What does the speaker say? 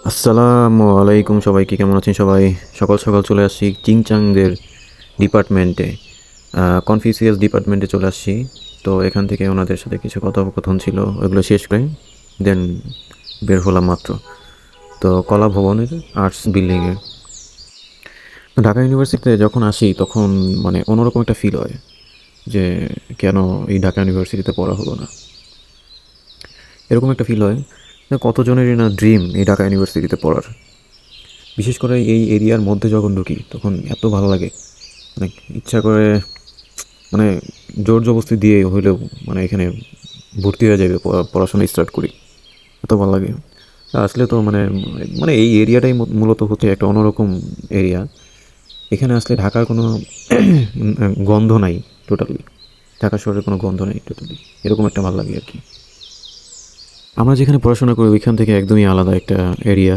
আসসালামু আলাইকুম, সবাইকে কেমন আছেন সবাই? সকাল সকাল চলে আসছি চিংচাংদের ডিপার্টমেন্টে, কনফিউসিয়াস ডিপার্টমেন্টে চলে আসছি। তো এখান থেকে ওনাদের সাথে কিছু কথোপকথন ছিল, ওইগুলো শেষ করে দেন বের হলাম মাত্র। তো কলা ভবনের আর্টস বিল্ডিংয়ে ঢাকা ইউনিভার্সিটিতে যখন আসি তখন মানে অন্যরকম একটা ফিল হয় যে কেন এই ঢাকা ইউনিভার্সিটিতে পড়া হলো না, এরকম একটা ফিল হয়। কতজনেরই না ড্রিম এই ঢাকা ইউনিভার্সিটিতে পড়ার। বিশেষ করে এই এরিয়ার মধ্যে যখন ঢুকি তখন এত ভালো লাগে, মানে ইচ্ছা করে, মানে জোর জবরদস্তি দিয়ে হইলেও মানে এখানে ভর্তি হয়ে যাবে, পড়াশোনা স্টার্ট করি, এত ভালো লাগে। আসলে তো মানে মানে এই এরিয়াটাই মূলত হচ্ছে একটা অন্যরকম এরিয়া। এখানে আসলে ঢাকার কোনো গন্ধ নাই টোটালি, ঢাকা শহরের কোনো গন্ধ নেই টোটালি, এরকম একটা ভালো লাগে আর কি। আমরা যেখানে পড়াশোনা করি ওইখান থেকে একদমই আলাদা একটা এরিয়া।